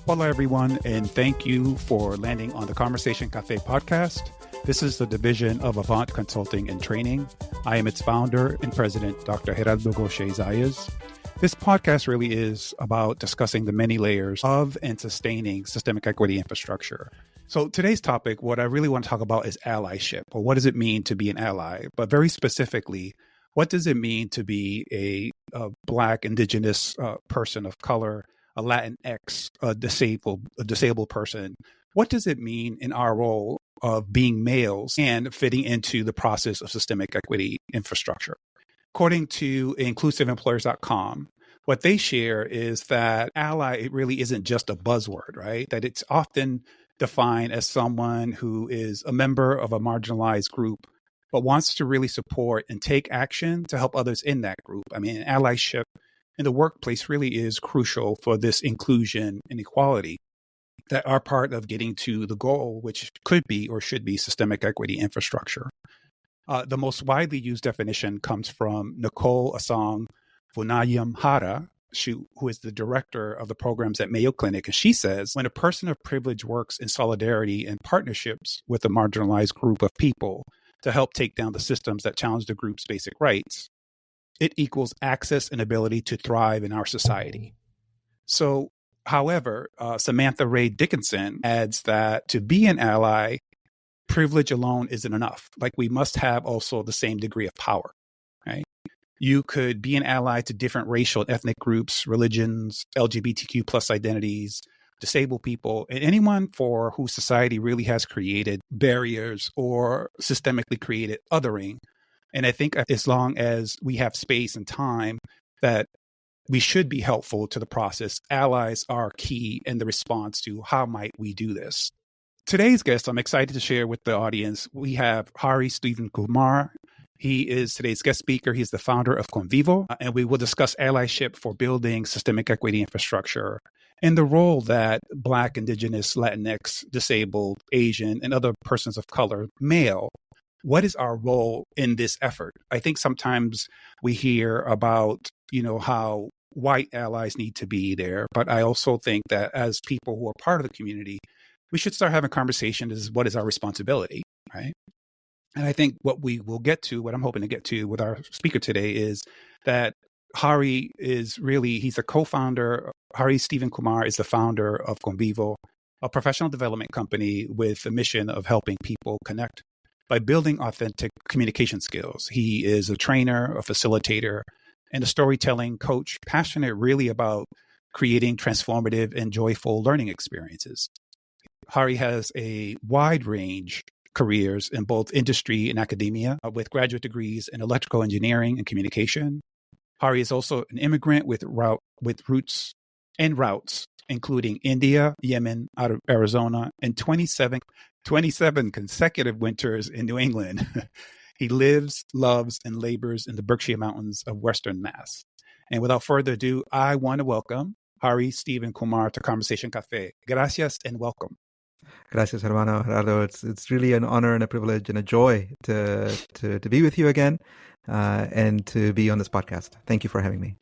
Hello, everyone, and thank you for landing on the Conversation Cafe podcast. This is the division of Avant Consulting and Training. I am its founder and president, Dr. Gerardo Gaucher Zayas. This podcast really is about discussing the many layers of and sustaining systemic equity infrastructure. So today's topic, what I really want to talk about is allyship, or what does it mean to be an ally? But very specifically, what does it mean to be a Black, Indigenous person of color, a Latinx, a disabled person? What does it mean in our role of being males and fitting into the process of systemic equity infrastructure? According to inclusiveemployers.com, what they share is that ally, it really isn't just a buzzword, right? That it's often defined as someone who is a member of a marginalized group, but wants to really support and take action to help others in that group. I mean, allyship in the workplace really is crucial for this inclusion and equality that are part of getting to the goal, which could be or should be systemic equity infrastructure. The most widely used definition comes from Nicole Asong Funayam-Hara, who is the director of the programs at Mayo Clinic. And she says, when a person of privilege works in solidarity and partnerships with a marginalized group of people to help take down the systems that challenge the group's basic rights, it equals access and ability to thrive in our society. So, however, Samantha Ray Dickinson adds that to be an ally, privilege alone isn't enough. Like, we must have also the same degree of power, right? You could be an ally to different racial and ethnic groups, religions, LGBTQ plus identities, disabled people, and anyone for whose society really has created barriers or systemically created othering. And I think as long as we have space and time, that we should be helpful to the process. Allies are key in the response to how might we do this. Today's guest, I'm excited to share with the audience. We have Hari Stephen Kumar. He is today's guest speaker. He's the founder of Convivo, and we will discuss allyship for building systemic equity infrastructure and the role that Black, Indigenous, Latinx, disabled, Asian, and other persons of color, male. What is our role in this effort? I think sometimes we hear about, how white allies need to be there, but I also think that as people who are part of the community, we should start having conversations is what is our responsibility, right? And I think what I'm hoping to get to with our speaker today is that Hari he's a co-founder. Hari Stephen Kumar is the founder of Convivo, a professional development company with the mission of helping people connect by building authentic communication skills. He is a trainer, a facilitator, and a storytelling coach, passionate really about creating transformative and joyful learning experiences. Hari has a wide range careers in both industry and academia with graduate degrees in electrical engineering and communication. Hari is also an immigrant with roots including India, Yemen, out of Arizona, and 27 consecutive winters in New England. He lives, loves, and labors in the Berkshire Mountains of Western Mass. And without further ado, I want to welcome Hari Stephen Kumar to Conversation Cafe. Gracias and welcome. Gracias, hermano Gerardo. It's really an honor and a privilege and a joy to be with you again and to be on this podcast. Thank you for having me.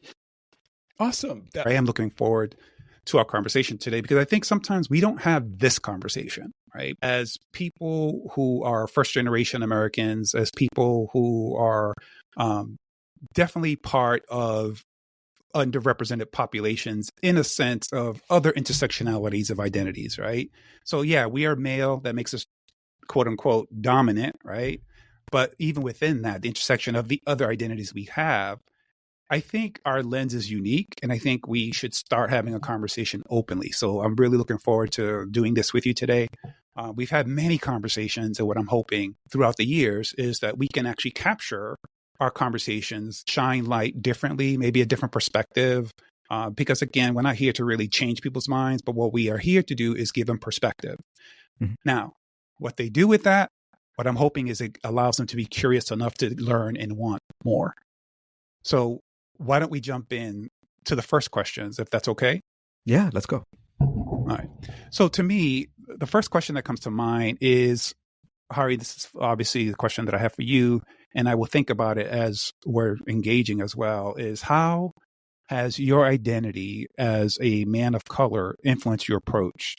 Awesome. I am looking forward to our conversation today because I think sometimes we don't have this conversation, right? As people who are first generation Americans, as people who are definitely part of underrepresented populations in a sense of other intersectionalities of identities, right? So yeah, we are male. That makes us quote unquote dominant, right? But even within that, the intersection of the other identities we have, I think our lens is unique, and I think we should start having a conversation openly. So I'm really looking forward to doing this with you today. We've had many conversations, and what I'm hoping throughout the years is that we can actually capture our conversations, shine light differently, maybe a different perspective. Because again, we're not here to really change people's minds, but what we are here to do is give them perspective. Mm-hmm. Now, what they do with that, what I'm hoping is it allows them to be curious enough to learn and want more. So why don't we jump in to the first questions, if that's okay? Yeah, let's go. All right. So to me, the first question that comes to mind is, Hari, this is obviously the question that I have for you, and I will think about it as we're engaging as well, is how has your identity as a man of color influenced your approach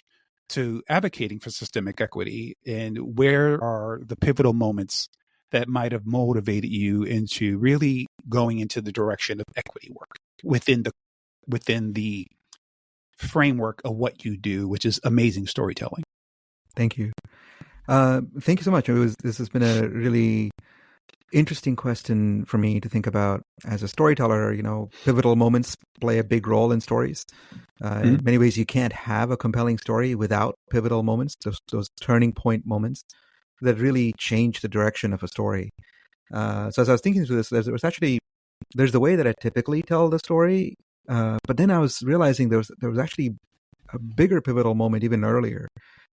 to advocating for systemic equity? And where are the pivotal moments that might have motivated you into really going into the direction of equity work within the framework of what you do, which is amazing storytelling? Thank you. Thank you so much. This has been a really interesting question for me to think about as a storyteller. Pivotal moments play a big role in stories. In many ways, you can't have a compelling story without pivotal moments, those turning point moments that really change the direction of a story. So as I was thinking through this, there's the way that I typically tell the story, but then I was realizing there was actually a bigger pivotal moment even earlier.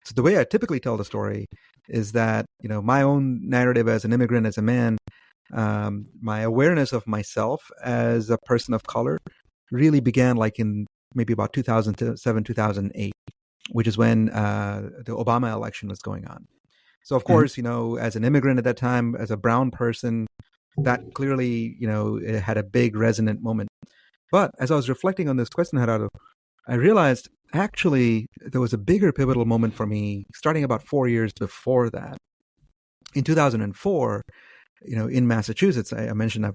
So the way I typically tell the story is that, my own narrative as an immigrant, as a man, my awareness of myself as a person of color really began like in maybe about 2007, 2008, which is when the Obama election was going on. So of course, as an immigrant at that time, as a brown person, that clearly, it had a big resonant moment. But as I was reflecting on this question, Gerardo, I realized actually there was a bigger pivotal moment for me starting about 4 years before that. In 2004, in Massachusetts, I mentioned I've,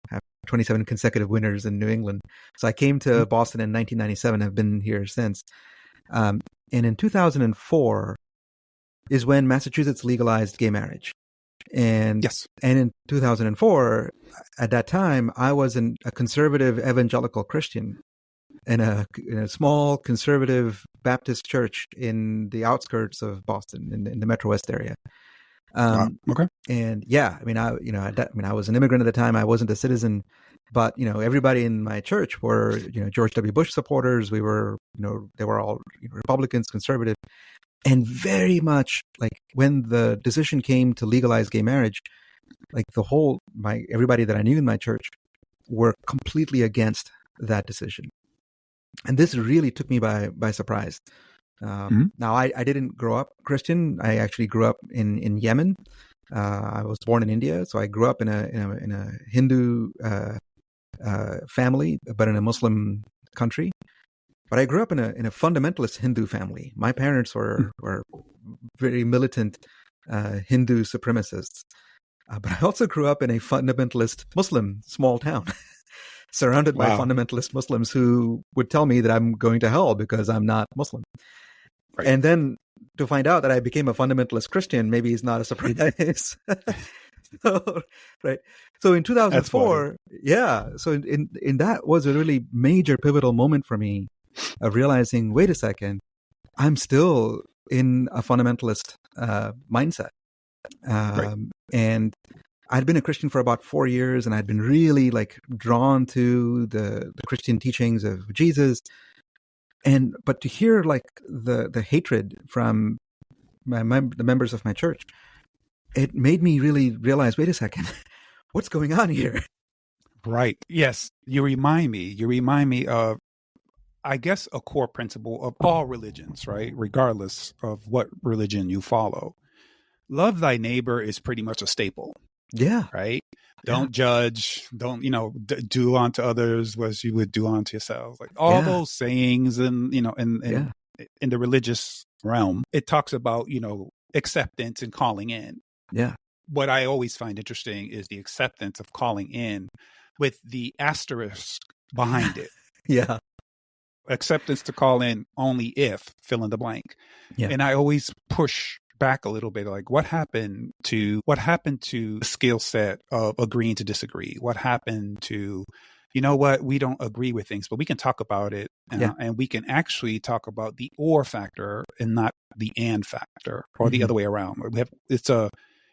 have 27 consecutive winters in New England. So I came to Boston in 1997. I've been here since. And in 2004 is when Massachusetts legalized gay marriage. And yes. And in 2004, at that time, I was a conservative evangelical Christian in a small conservative Baptist church in the outskirts of Boston, in the Metro West area. Okay. And yeah, I was an immigrant at the time. I wasn't a citizen, but everybody in my church were George W. Bush supporters. We were they were all Republicans, conservative, and very much like when the decision came to legalize gay marriage, like everybody that I knew in my church were completely against that decision. And this really took me by surprise. Now, I didn't grow up Christian. I actually grew up in Yemen. I was born in India, so I grew up in a Hindu family, but in a Muslim country. But I grew up in a fundamentalist Hindu family. My parents were very militant Hindu supremacists. But I also grew up in a fundamentalist Muslim small town. Surrounded by fundamentalist Muslims who would tell me that I'm going to hell because I'm not Muslim. Right. And then to find out that I became a fundamentalist Christian, maybe is not a surprise. Right. So in 2004, so in that was a really major pivotal moment for me of realizing, wait a second, I'm still in a fundamentalist mindset. And I'd been a Christian for about 4 years, and I'd been really drawn to the Christian teachings of Jesus. But to hear the hatred from the members of my church, it made me really realize, wait a second, what's going on here? Right. Yes. You remind me of, I guess, a core principle of all religions, right? Regardless of what religion you follow. Love thy neighbor is pretty much a staple. Yeah. Right. Don't judge. Don't, do unto others as you would do unto yourselves. Like all those sayings and, in the religious realm, it talks about, acceptance and calling in. Yeah. What I always find interesting is the acceptance of calling in with the asterisk behind it. Yeah. Acceptance to call in only if fill in the blank. Yeah. And I always push back a little bit, like what happened to the skill set of agreeing to disagree? What happened to, we don't agree with things, but we can talk about it, and we can actually talk about the or factor and not the and factor, or the other way around.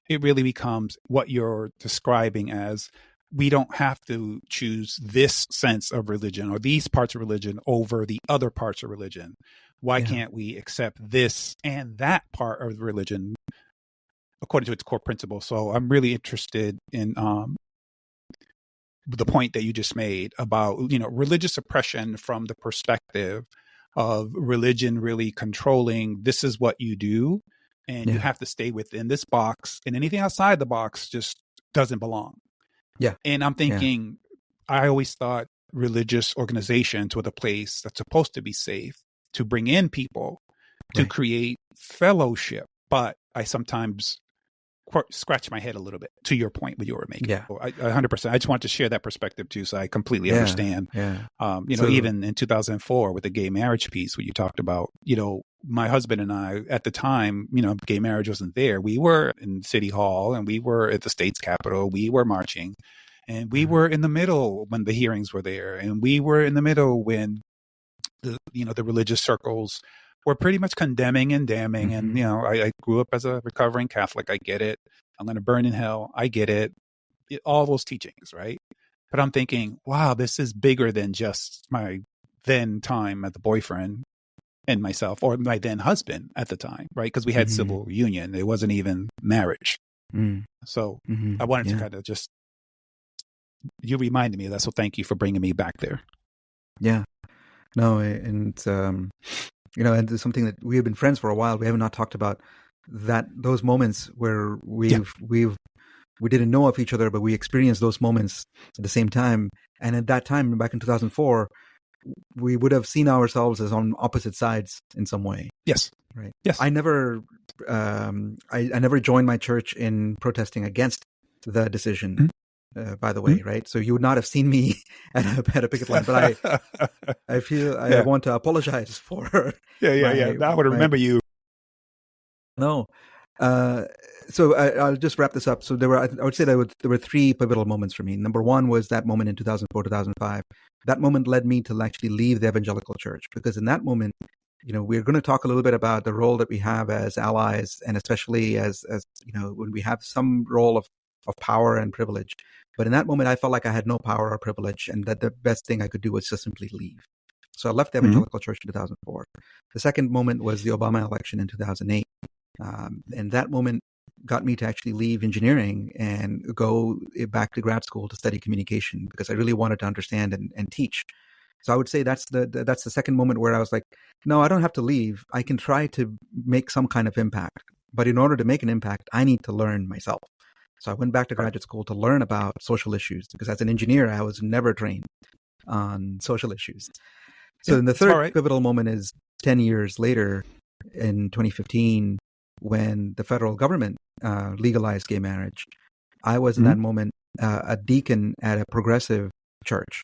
It really becomes what you're describing as, we don't have to choose this sense of religion or these parts of religion over the other parts of religion. Why can't we accept this and that part of the religion according to its core principles? So I'm really interested in the point that you just made about, religious oppression from the perspective of religion really controlling, this is what you do, and you have to stay within this box, and anything outside the box just doesn't belong. Yeah. And I'm thinking, I always thought religious organizations with a place that's supposed to be safe to bring in people to create fellowship. But I sometimes scratch my head a little bit to your point what you were making. Yeah. 100%. I just want to share that perspective too. So I completely understand. Yeah. Even in 2004 with the gay marriage piece, where you talked about, my husband and I at the time, gay marriage wasn't there. We were in City Hall and we were at the state's capitol. We were marching and we were in the middle when the hearings were there. And we were in the middle when the religious circles were pretty much condemning and damning. And, I grew up as a recovering Catholic. I get it. I'm going to burn in hell. I get it. All those teachings, right? But I'm thinking, wow, this is bigger than just my then time as the boyfriend and myself, or my then husband at the time, right? Because we had civil union. It wasn't even marriage. So I wanted to kind of just, you reminded me of that. So thank you for bringing me back there. Yeah. No, and and it's something that we have been friends for a while. We have not talked about those moments where we didn't know of each other, but we experienced those moments at the same time. And at that time, back in 2004, we would have seen ourselves as on opposite sides in some way. Yes. Right. Yes. I never joined my church in protesting against the decision. By the way, right? So you would not have seen me at a picket line, but I feel I want to apologize for. Now I would remember you. No. So I'll just wrap this up. So I would say there were three pivotal moments for me. Number one was that moment in 2004, 2005. That moment led me to actually leave the evangelical church, because in that moment, we're going to talk a little bit about the role that we have as allies, and especially as when we have some role of power and privilege. But in that moment, I felt like I had no power or privilege, and that the best thing I could do was just simply leave. So I left the evangelical church in 2004. The second moment was the Obama election in 2008. And that moment got me to actually leave engineering and go back to grad school to study communication, because I really wanted to understand and teach. So I would say that's the second moment where I was like, no, I don't have to leave. I can try to make some kind of impact. But in order to make an impact, I need to learn myself. So I went back to graduate school to learn about social issues, because as an engineer, I was never trained on social issues. So then the third pivotal moment is 10 years later in 2015, when the federal government legalized gay marriage. I was in that moment a deacon at a progressive church,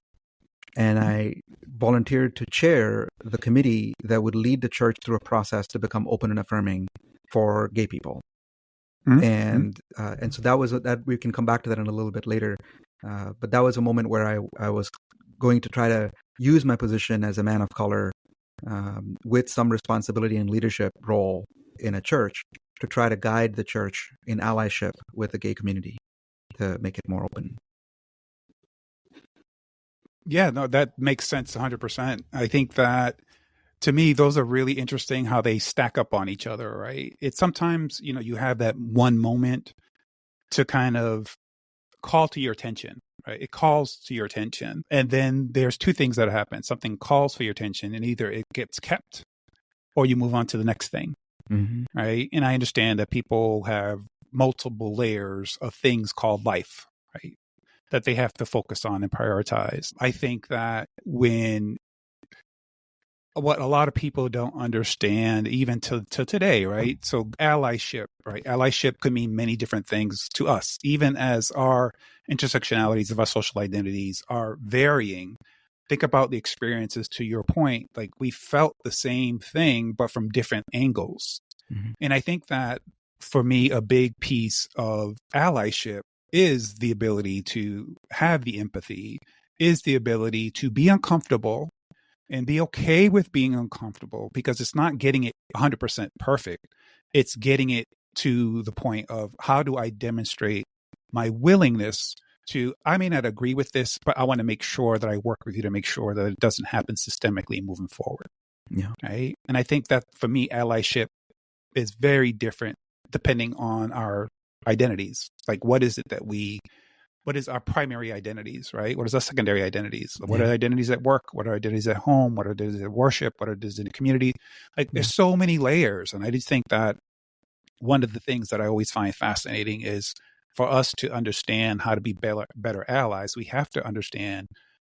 and I volunteered to chair the committee that would lead the church through a process to become open and affirming for gay people. And so that was that. We can come back to that in a little bit later. But that was a moment where I was going to try to use my position as a man of color with some responsibility and leadership role in a church to try to guide the church in allyship with the gay community to make it more open. Yeah, no, that makes sense 100%. I think that, to me, those are really interesting how they stack up on each other, right? It's sometimes, you have that one moment to kind of call to your attention, right? It calls to your attention. And then there's two things that happen. Something calls for your attention, and either it gets kept or you move on to the next thing, right? And I understand that people have multiple layers of things called life, right, that they have to focus on and prioritize. I think that what a lot of people don't understand, even to today, right? So allyship, right? Allyship could mean many different things to us, even as our intersectionalities of our social identities are varying. Think about the experiences, to your point, like we felt the same thing, but from different angles. And I think that for me, a big piece of allyship is the ability to have the empathy, is the ability to be uncomfortable and be okay with being uncomfortable, because it's not getting it 100% perfect. It's getting it to the point of, how do I demonstrate my willingness to, I may not agree with this, but I want to make sure that I work with you to make sure that it doesn't happen systemically moving forward. Yeah. Right. And I think that for me, allyship is very different depending on our identities. Like, what is our primary identities, right? What is our secondary identities? What are identities at work? What are identities at home? What are identities at worship? What are identities in the community? Like, there's so many layers. And I just think that one of the things that I always find fascinating is, for us to understand how to be better allies, we have to understand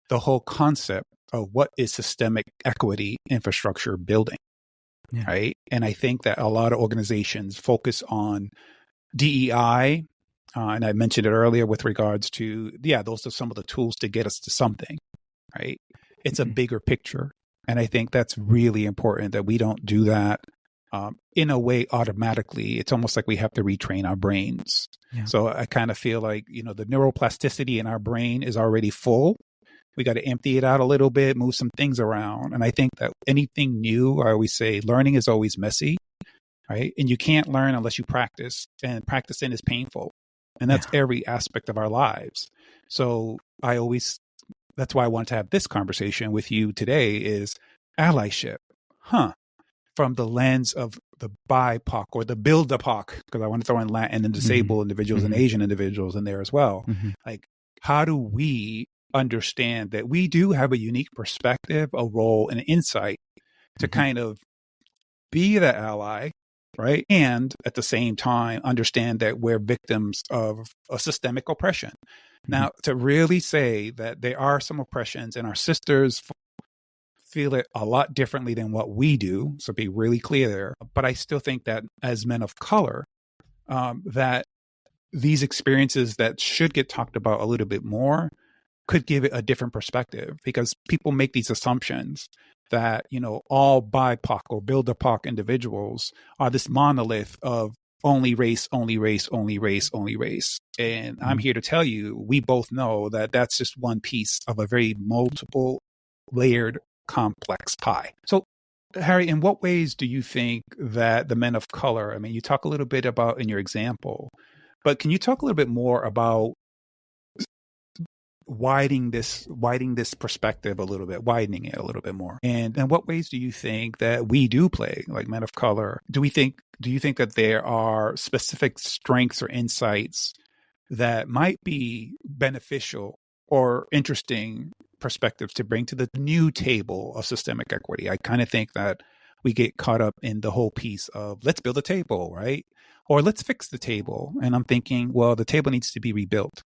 the whole concept of what is systemic equity infrastructure building, right? And I think that a lot of organizations focus on DEI, and I mentioned it earlier with regards to, those are some of the tools to get us to something, right? It's a bigger picture. And I think that's really important that we don't do that in a way automatically. It's almost like we have to retrain our brains. Yeah. So I kind of feel like, the neuroplasticity in our brain is already full. We got to empty it out a little bit, move some things around. And I think that anything new, I always say, learning is always messy, right? And you can't learn unless you practice, and practicing is painful. And that's every aspect of our lives. So that's why I wanted to have this conversation with you today is allyship. From the lens of the BIPOC or the BILDAPOC, because I want to throw in Latin and disabled individuals and Asian individuals in there as well. Like, how do we understand that we do have a unique perspective, a role, and an insight to kind of be the ally, right? And at the same time, understand that we're victims of a systemic oppression. Now, to really say that there are some oppressions and our sisters feel it a lot differently than what we do, so be really clear there. But I still think that as men of color, that these experiences that should get talked about a little bit more could give it a different perspective, because people make these assumptions that, all BIPOC or BILDAPOC individuals are this monolith of only race, only race, only race, only race. And I'm here to tell you, we both know that that's just one piece of a very multiple layered complex pie. So, Harry, in what ways do you think that the men of color, I mean, you talk a little bit about in your example, but can you talk a little bit more about widening this perspective a little bit, widening it a little bit more? And in what ways do you think that we do play, like men of color? Do you think that there are specific strengths or insights that might be beneficial or interesting perspectives to bring to the new table of systemic equity? I kind of think that we get caught up in the whole piece of let's build a table, right? Or let's fix the table. And I'm thinking, well, the table needs to be rebuilt.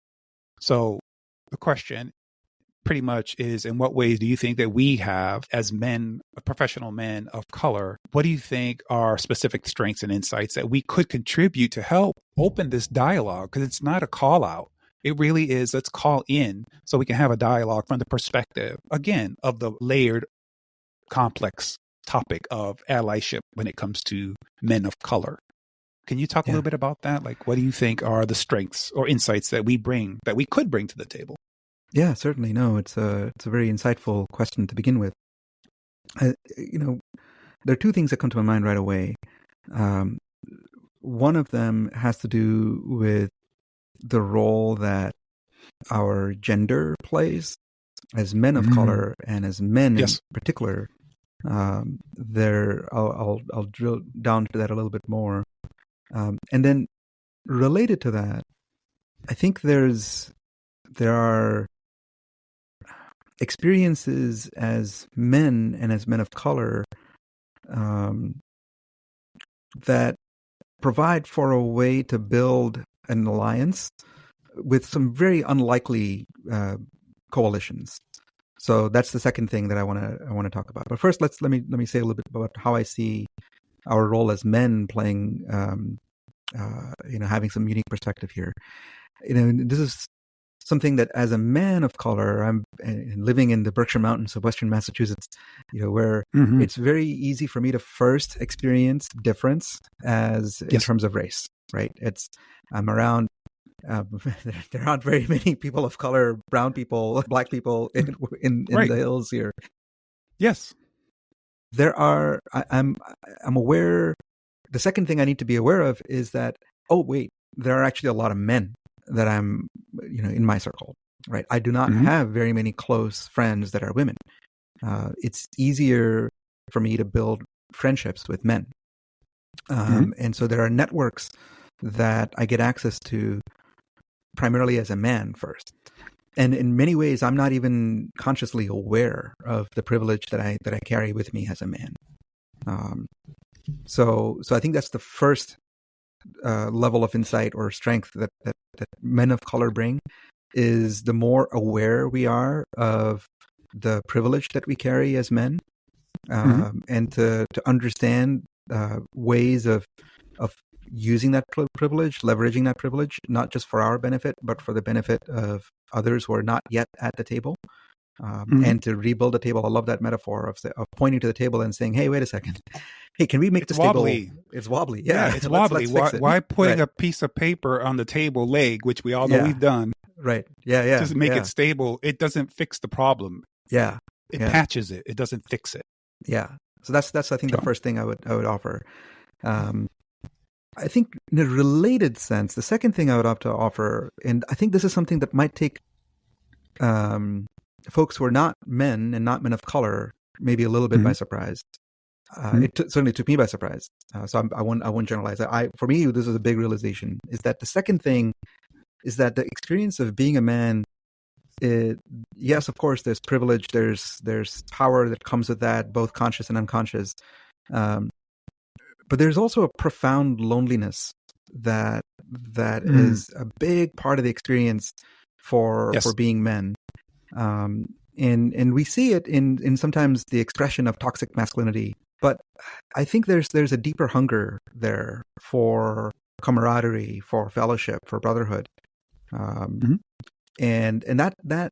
So the question pretty much is, in what ways do you think that we have as men, professional men of color, what do you think are specific strengths and insights that we could contribute to help open this dialogue? Because it's not a call out. It really is, let's call in so we can have a dialogue from the perspective, again, of the layered, complex topic of allyship when it comes to men of color. Can you talk a little bit about that? Like, what do you think are the strengths or insights that we could bring to the table? Yeah, certainly. No, it's a very insightful question to begin with. There are two things that come to my mind right away. One of them has to do with the role that our gender plays as men of color and as men in particular. I'll drill down to that a little bit more. And then related to that, I think there are experiences as men and as men of color that provide for a way to build an alliance with some very unlikely coalitions. So that's the second thing that I want to talk about. But first, let me say a little bit about how I see our role as men playing, having some unique perspective here. This is something that, as a man of color, I'm living in the Berkshire Mountains of Western Massachusetts, where it's very easy for me to first experience difference in terms of race, right? I'm around, there aren't very many people of color, brown people, black people in the hills here. Yes. There are, I'm aware, the second thing I need to be aware of is that, there are actually a lot of men that I'm, in my circle, right? I do not have very many close friends that are women. It's easier for me to build friendships with men. And so there are networks that I get access to primarily as a man first. And in many ways, I'm not even consciously aware of the privilege that I carry with me as a man. So I think that's the first level of insight or strength that men of color bring. is the more aware we are of the privilege that we carry as men, and to understand ways of using that privilege, leveraging that privilege, not just for our benefit, but for the benefit of others who are not yet at the table, and to rebuild the table. I love that metaphor of pointing to the table and saying, "Hey, wait a second. Hey, can we make this wobbly. table? It's wobbly. Yeah, it's wobbly. Why putting a piece of paper on the table leg, which we all know we've done, right? Yeah. Just make it stable. It doesn't fix the problem. Yeah, it patches it. It doesn't fix it. Yeah. So that's I think the first thing I would offer. I think in a related sense, the second thing I would have to offer, and I think this is something that might take folks who are not men and not men of color maybe a little bit by surprise. It certainly took me by surprise. So I won't generalize. For me, this is a big realization, is that the second thing is that the experience of being a man, yes, of course, there's privilege, there's power that comes with that, both conscious and unconscious. But there's also a profound loneliness that is a big part of the experience for being men. And we see it in sometimes the expression of toxic masculinity. But I think there's a deeper hunger there for camaraderie, for fellowship, for brotherhood. And that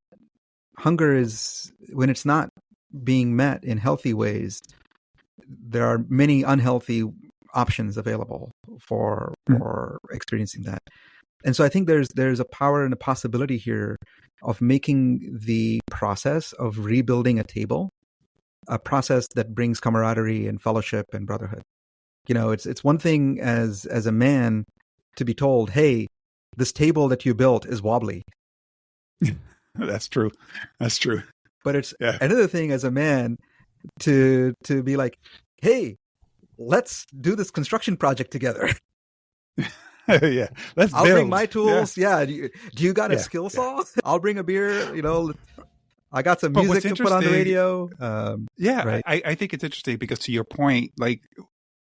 hunger is, when it's not being met in healthy ways, there are many unhealthy options available for experiencing that. And so I think there's a power and a possibility here of making the process of rebuilding a table a process that brings camaraderie and fellowship and brotherhood. It's one thing as a man to be told, "Hey, this table that you built is wobbly." That's true. But it's another thing as a man to be like, "Hey, let's do this construction project together." Yeah, I'll bring my tools. Yeah, do you got a skill saw? I'll bring a beer. I got some music to put on the radio. Right. I think it's interesting because, to your point, like,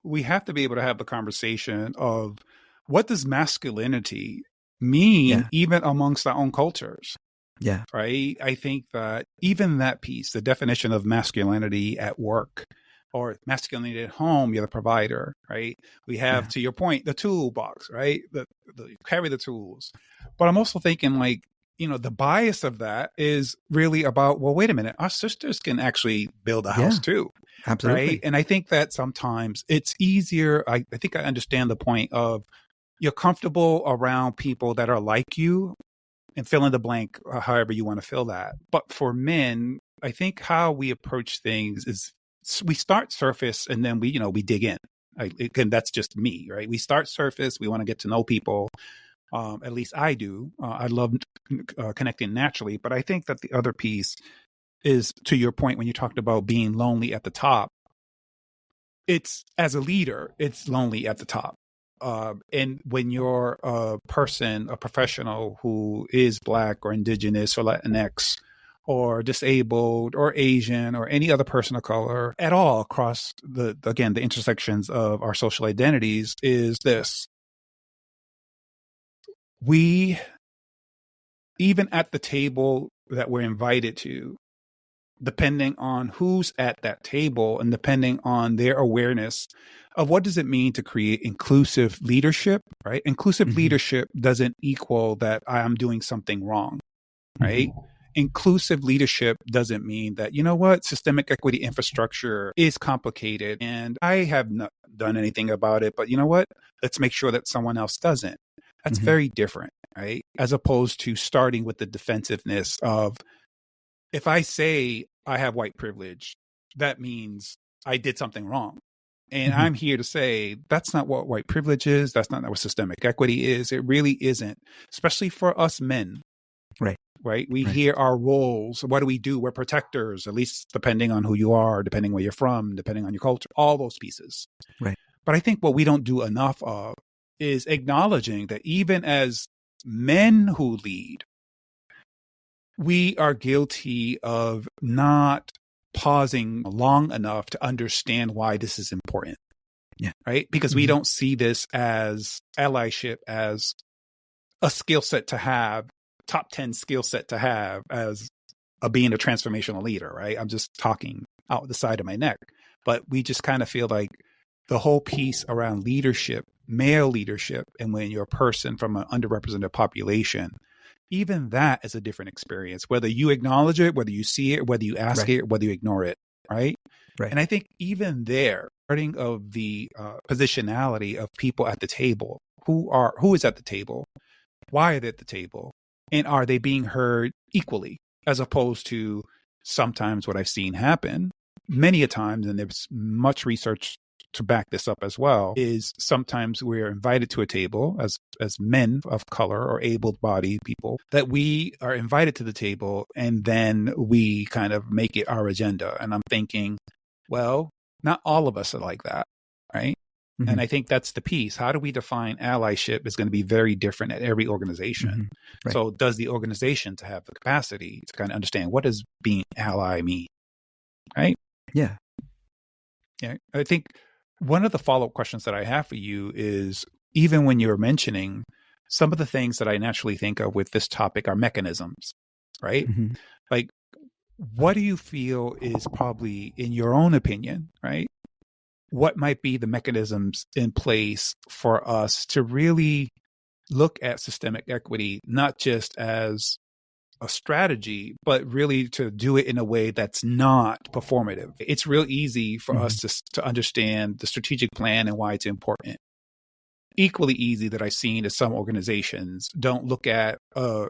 we have to be able to have the conversation of what does masculinity mean, even amongst our own cultures. Yeah. Right. I think that even that piece, the definition of masculinity at work or masculinity at home, you're the provider, right? We have, to your point, the toolbox, right? The carry the tools. But I'm also thinking, like, the bias of that is really about, well, wait a minute, our sisters can actually build a house too. Absolutely. Right. And I think that sometimes it's easier. I think I understand the point of you're comfortable around people that are like you, and fill in the blank however you want to fill that. But for men, I think how we approach things is we start surface and then we dig in. Again, that's just me, right? We start surface. We want to get to know people. At least I do. I love connecting naturally. But I think that the other piece is, to your point, when you talked about being lonely at the top, it's, as a leader, it's lonely at the top. And when you're a person, a professional who is Black or Indigenous or Latinx or disabled or Asian or any other person of color at all across the intersections of our social identities, is this: we, even at the table that we're invited to, depending on who's at that table and depending on their awareness of what does it mean to create inclusive leadership, right? Inclusive leadership doesn't equal that I am doing something wrong, right? Inclusive leadership doesn't mean that, systemic equity infrastructure is complicated and I have not done anything about it, but let's make sure that someone else doesn't. That's very different, right? As opposed to starting with the defensiveness of, if I say I have white privilege, that means I did something wrong. And I'm here to say that's not what white privilege is. That's not what systemic equity is. It really isn't, especially for us men. Right. We hear our roles. What do we do? We're protectors, at least depending on who you are, depending where you're from, depending on your culture, all those pieces. Right. But I think what we don't do enough of is acknowledging that even as men who lead, we are guilty of not pausing long enough to understand why this is important. Yeah. Right. Because we don't see this as allyship, as a skill set to have top 10 skill set to have as being a transformational leader, right? I'm just talking out the side of my neck. But we just kind of feel like the whole piece around leadership, male leadership, and when you're a person from an underrepresented population, even that is a different experience, whether you acknowledge it, whether you see it, whether you ask it, whether you ignore it, right? And I think even there, starting of the positionality of people at the table, who is at the table, why are they at the table, and are they being heard equally, as opposed to sometimes what I've seen happen many a times, and there's much research to back this up as well, is sometimes we're invited to a table as men of color or able-bodied people, that we are invited to the table and then we kind of make it our agenda. And I'm thinking, well, not all of us are like that, right? Mm-hmm. And I think that's the piece. How do we define allyship is going to be very different at every organization. Mm-hmm. So does the organization to have the capacity to kind of understand what does being ally mean, right? Yeah. I think one of the follow-up questions that I have for you is, even when you're mentioning some of the things that I naturally think of with this topic are mechanisms, right? Mm-hmm. Like, what do you feel is probably, in your own opinion, right? What might be the mechanisms in place for us to really look at systemic equity, not just as a strategy, but really to do it in a way that's not performative? It's real easy for us to understand the strategic plan and why it's important. Equally easy that I've seen is some organizations don't look at a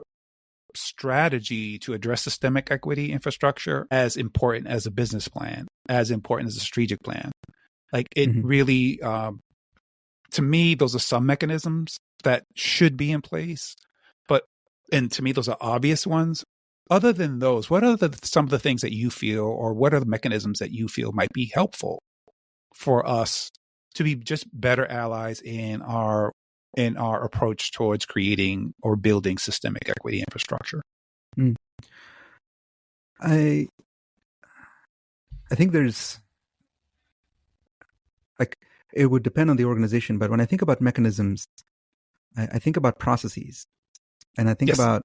strategy to address systemic equity infrastructure as important as a business plan, as important as a strategic plan. Like it really, to me, those are some mechanisms that should be in place. And to me, those are obvious ones. Other than those, what are some of the things that you feel, or what are the mechanisms that you feel might be helpful for us to be just better allies in our approach towards creating or building systemic equity infrastructure? I think there's, like, it would depend on the organization, but when I think about mechanisms, I think about processes. And I think about,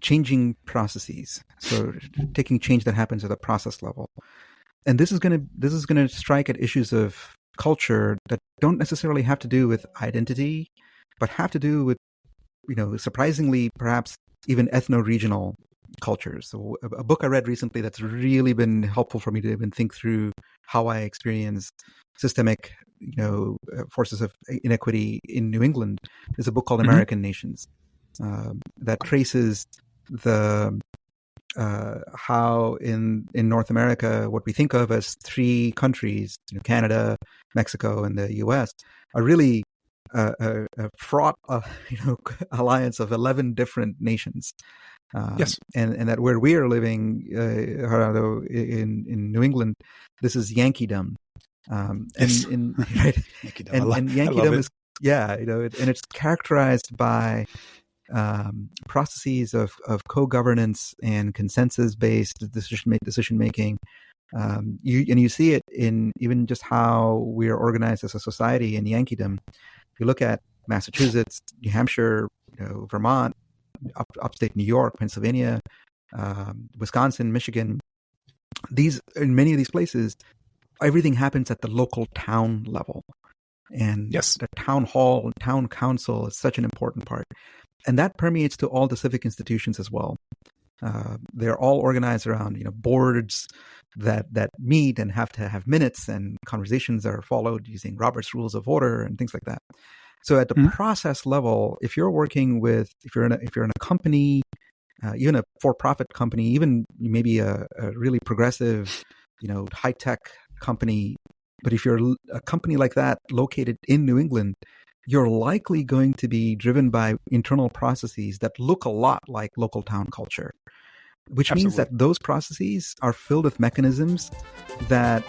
changing processes. So taking change that happens at a process level. And this is going to strike at issues of culture that don't necessarily have to do with identity, but have to do with, surprisingly, perhaps even ethno-regional cultures. So a book I read recently that's really been helpful for me to even think through how I experience systemic forces of inequity in New England is a book called American Nations, that traces the how in North America, what we think of as three countries, Canada, Mexico, and the U.S., are really a fraught alliance of 11 different nations. And that where we are living, in New England, this is Yankeedom. And Yankeedom is, and it's characterized by processes of co-governance and consensus-based decision making. You see it in even just how we are organized as a society in Yankeedom. You look at Massachusetts, New Hampshire, Vermont, upstate New York, Pennsylvania, Wisconsin, Michigan. In many of these places, everything happens at the local town level. And the town hall, town council is such an important part. And that permeates to all the civic institutions as well. They're all organized around, boards that meet and have to have minutes, and conversations are followed using Robert's Rules of Order and things like that. So at the process level, if you're in a company, even a for-profit company, even maybe a really progressive, high-tech company, but if you're a company like that located in New England, you're likely going to be driven by internal processes that look a lot like local town culture, which means that those processes are filled with mechanisms that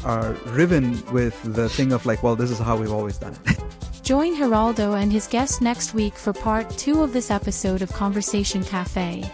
are riven with the thing of like, well, this is how we've always done it. Join Geraldo and his guest next week for part 2 of this episode of Conversation Cafe.